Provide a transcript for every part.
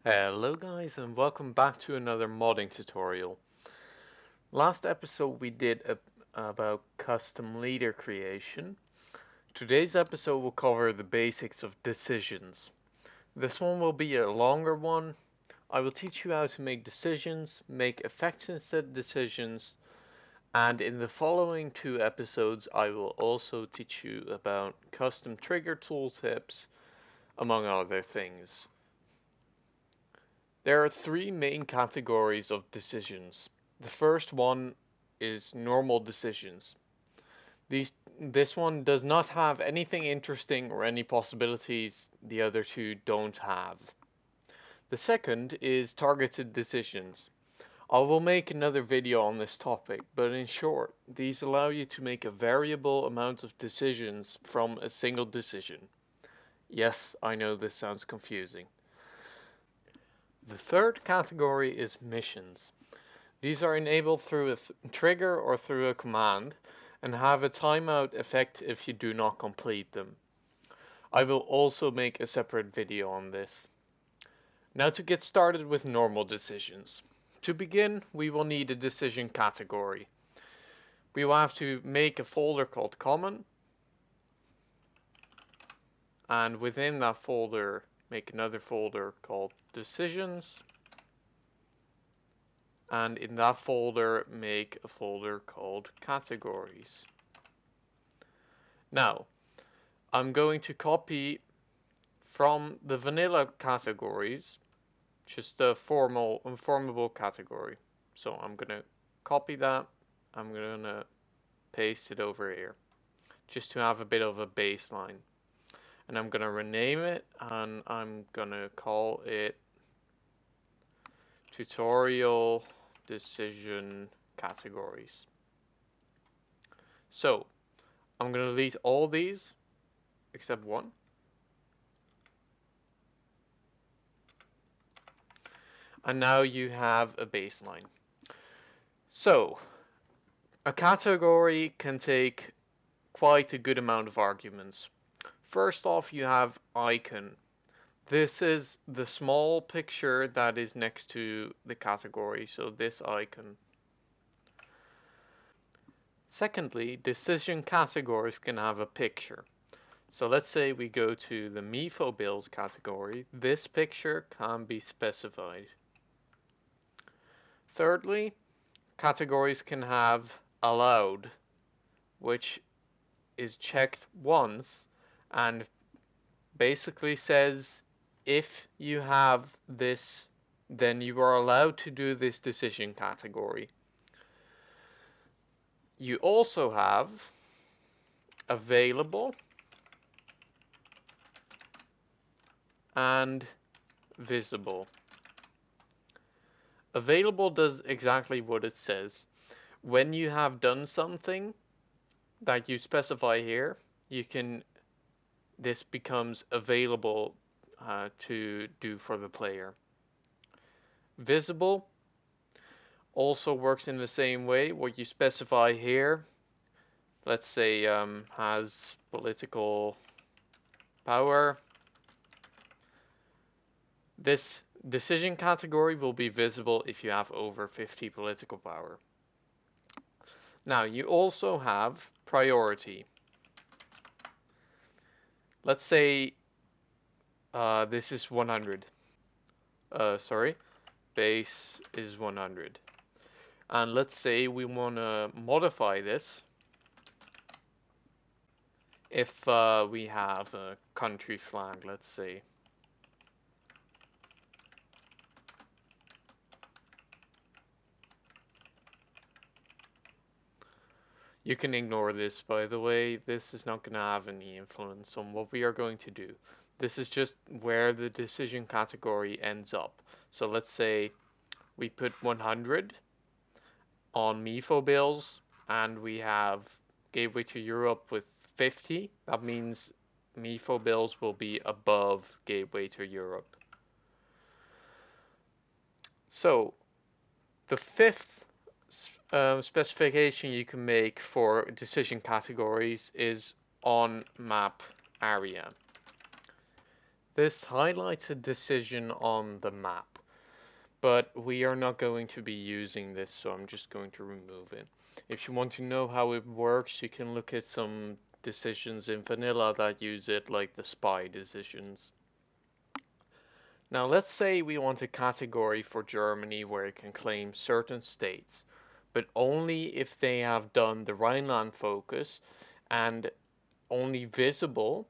Hello guys and welcome back to another modding tutorial. Last episode we did about custom leader creation. Today's episode will cover the basics of decisions. This one will be a longer one. I will teach you how to make decisions, make effective set decisions, and in the following two episodes I will also teach you about custom trigger tooltips, among other things. There are three main categories of decisions. The first one is normal decisions. This one does not have anything interesting or any possibilities the other two don't have. The second is targeted decisions. I will make another video on this topic, but in short, these allow you to make a variable amount of decisions from a single decision. Yes, I know this sounds confusing. The third category is missions. These are enabled through a trigger or through a command and have a timeout effect if you do not complete them. I will also make a separate video on this. Now to get started with normal decisions. To begin, we will need a decision category. We will have to make a folder called common, and within that folder make another folder called decisions, and in that folder make a folder called categories. Now, I'm going to copy from the vanilla categories, just a formable category. So I'm gonna copy that. I'm gonna paste it over here, just to have a bit of a baseline. And I'm gonna rename it, and I'm gonna call it tutorial decision categories. So I'm gonna delete all these except one. And now you have a baseline. So a category can take quite a good amount of arguments. First off, you have icon. This is the small picture that is next to the category, so this icon. Secondly, decision categories can have a picture. So let's say we go to the MIFO bills category. This picture can be specified. Thirdly, categories can have allowed, which is checked once and basically says if you have this, then you are allowed to do this decision category. You also have available and visible. Available does exactly what it says. When you have done something that you specify here, this becomes available to do for the player. Visible also works in the same way. What you specify here, let's say, has political power. This decision category will be visible if you have over 50 political power. Now, you also have priority. Let's say this is 100. Sorry, base is 100. And let's say we want to modify this if we have a country flag, let's say. You can ignore this, by the way. This is not going to have any influence on what we are going to do. This is just where the decision category ends up. So let's say we put 100 on MIFO bills and we have Gateway to Europe with 50. That means MIFO bills will be above Gateway to Europe. So the fifth specification you can make for decision categories is on map area. This highlights a decision on the map, but we are not going to be using this, so I'm just going to remove it. If you want to know how it works, you can look at some decisions in vanilla that use it, like the spy decisions. Now let's say we want a category for Germany where it can claim certain states, but only if they have done the Rhineland focus, and only visible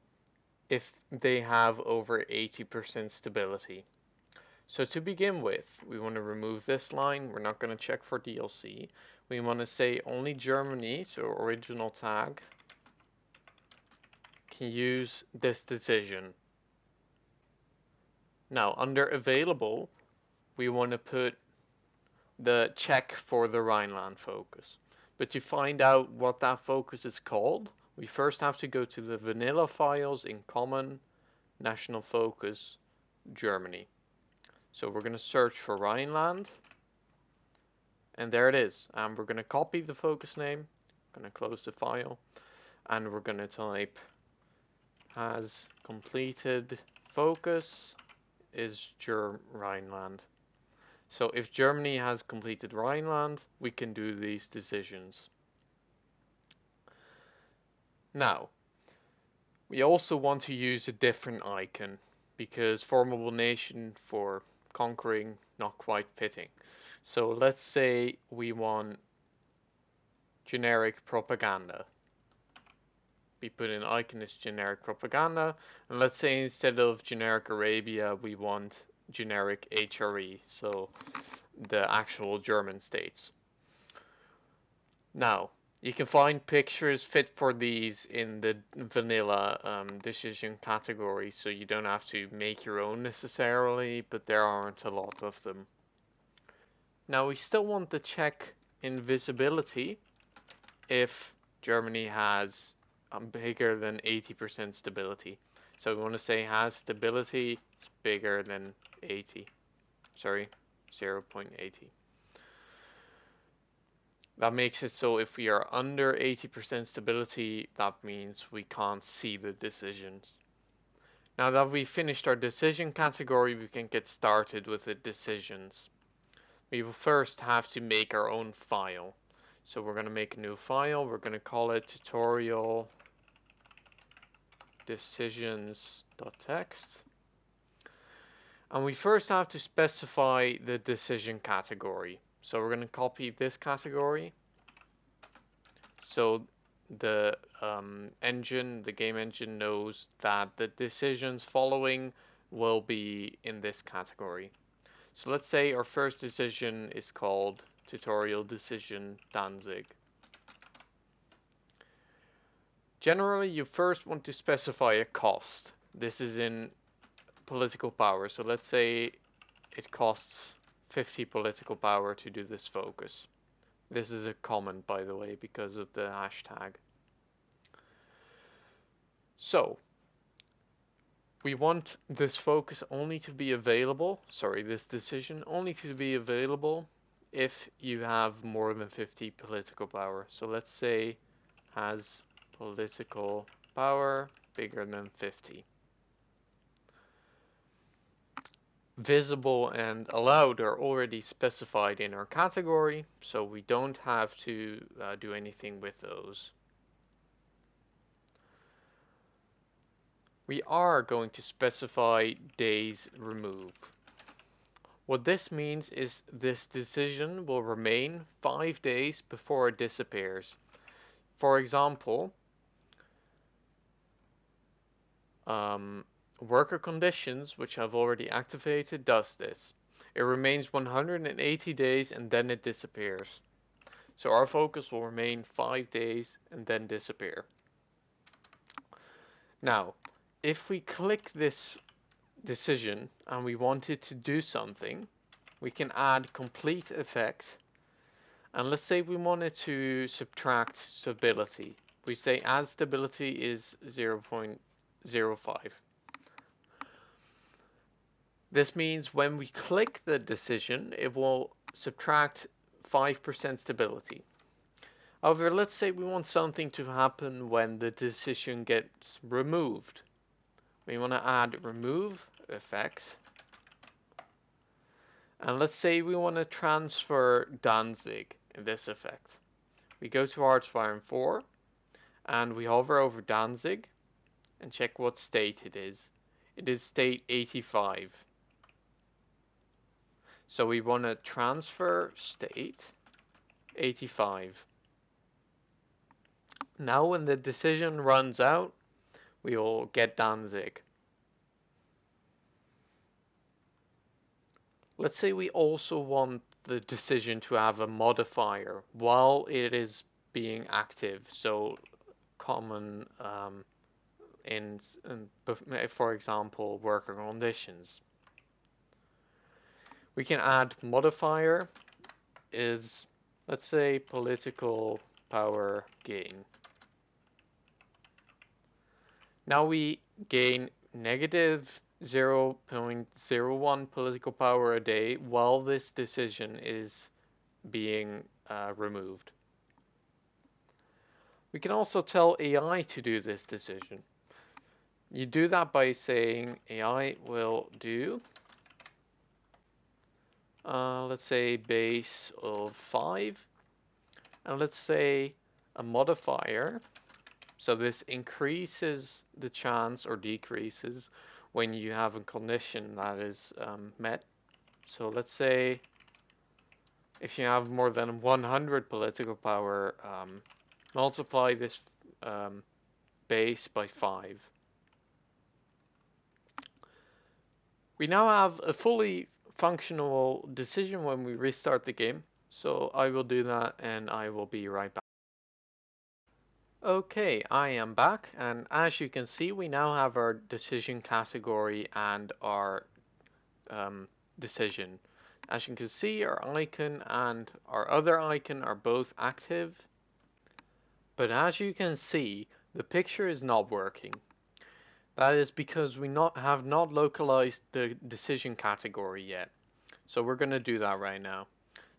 if they have over 80% stability. So to begin with, we want to remove this line. We're not going to check for DLC. We want to say only Germany, so original tag, can use this decision. Now, under available, we want to put the check for the Rhineland focus. But to find out what that focus is called, we first have to go to the vanilla files in common, national focus, Germany. So we're going to search for Rhineland, and there it is. And we're going to copy the focus name, going to close the file, and we're going to type has completed focus is Rhineland. So if Germany has completed Rhineland, we can do these decisions. Now, we also want to use a different icon because formable nation for conquering not quite fitting. So let's say we want generic propaganda. We put in icon as generic propaganda, and let's say instead of generic Arabia, we want generic HRE, so the actual German states. Now, you can find pictures fit for these in the vanilla decision category, so you don't have to make your own necessarily, but there aren't a lot of them. Now, we still want to check invisibility if Germany has bigger than 80% stability. So we want to say has stability is bigger than 80. Sorry, 0.80. That makes it so if we are under 80% stability, that means we can't see the decisions. Now that we've finished our decision category, we can get started with the decisions. We will first have to make our own file. So we're going to make a new file. We're going to call it tutorial decisions.txt. And we first have to specify the decision category. So we're going to copy this category. So the the game engine knows that the decisions following will be in this category. So let's say our first decision is called tutorial decision Danzig. Generally, you first want to specify a cost. This is in political power. So let's say it costs 50 political power to do this focus. This is a comment, by the way, because of the hashtag. So, we want this focus only to be available, this decision only to be available if you have more than 50 political power. So let's say has political power bigger than 50. Visible and allowed are already specified in our category, so we don't have to do anything with those. We are going to specify days remove. What this means is this decision will remain 5 days before it disappears. For example, worker conditions, which I've already activated, does this. It remains 180 days and then it disappears. So our focus will remain 5 days and then disappear. Now, if we click this decision and we want it to do something, we can add complete effect. And let's say we wanted to subtract stability. We say add stability is 0.05. This means when we click the decision, it will subtract 5% stability. However, let's say we want something to happen when the decision gets removed. We want to add remove effect. And let's say we want to transfer Danzig in this effect. We go to HOI4 and we hover over Danzig and check what state it is. It is state 85. So we want to transfer state 85. Now when the decision runs out, we will get Danzig. Let's say we also want the decision to have a modifier while it is being active. So common in for example, worker conditions. We can add modifier is, let's say, political power gain. Now we gain negative 0.01 political power a day while this decision is being removed. We can also tell AI to do this decision. You do that by saying AI will do, let's say, base of 5, and let's say a modifier. So this increases the chance or decreases when you have a condition that is met. So let's say if you have more than 100 political power, multiply this base by 5. We now have a fully functional decision when we restart the game. So I will do that and I will be right back. Okay, I am back, and as you can see, we now have our decision category and our decision. As you can see, our icon and our other icon are both active, but as you can see, the picture is not working. That is because we have not localized the decision category yet. So we're going to do that right now.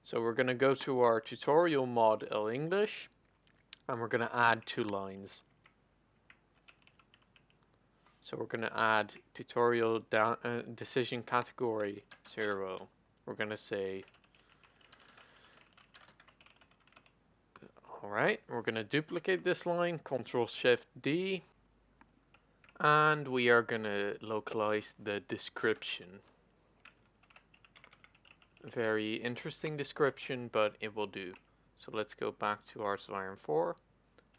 So we're going to go to our tutorial mod English, and we're going to add 2 lines. So we're going to add tutorial decision category 0. We're going to say, alright, we're going to duplicate this line, Ctrl-Shift-D, and we are going to localize the description. Very interesting description, but it will do. So let's go back to our HOI4,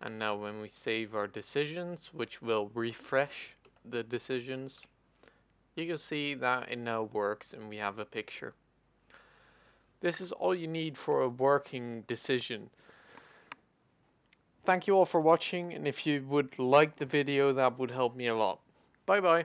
and now when we save our decisions, which will refresh the decisions, you can see that it now works and we have a picture. This is all you need for a working decision. Thank you all for watching, and if you would like the video, that would help me a lot. Bye bye.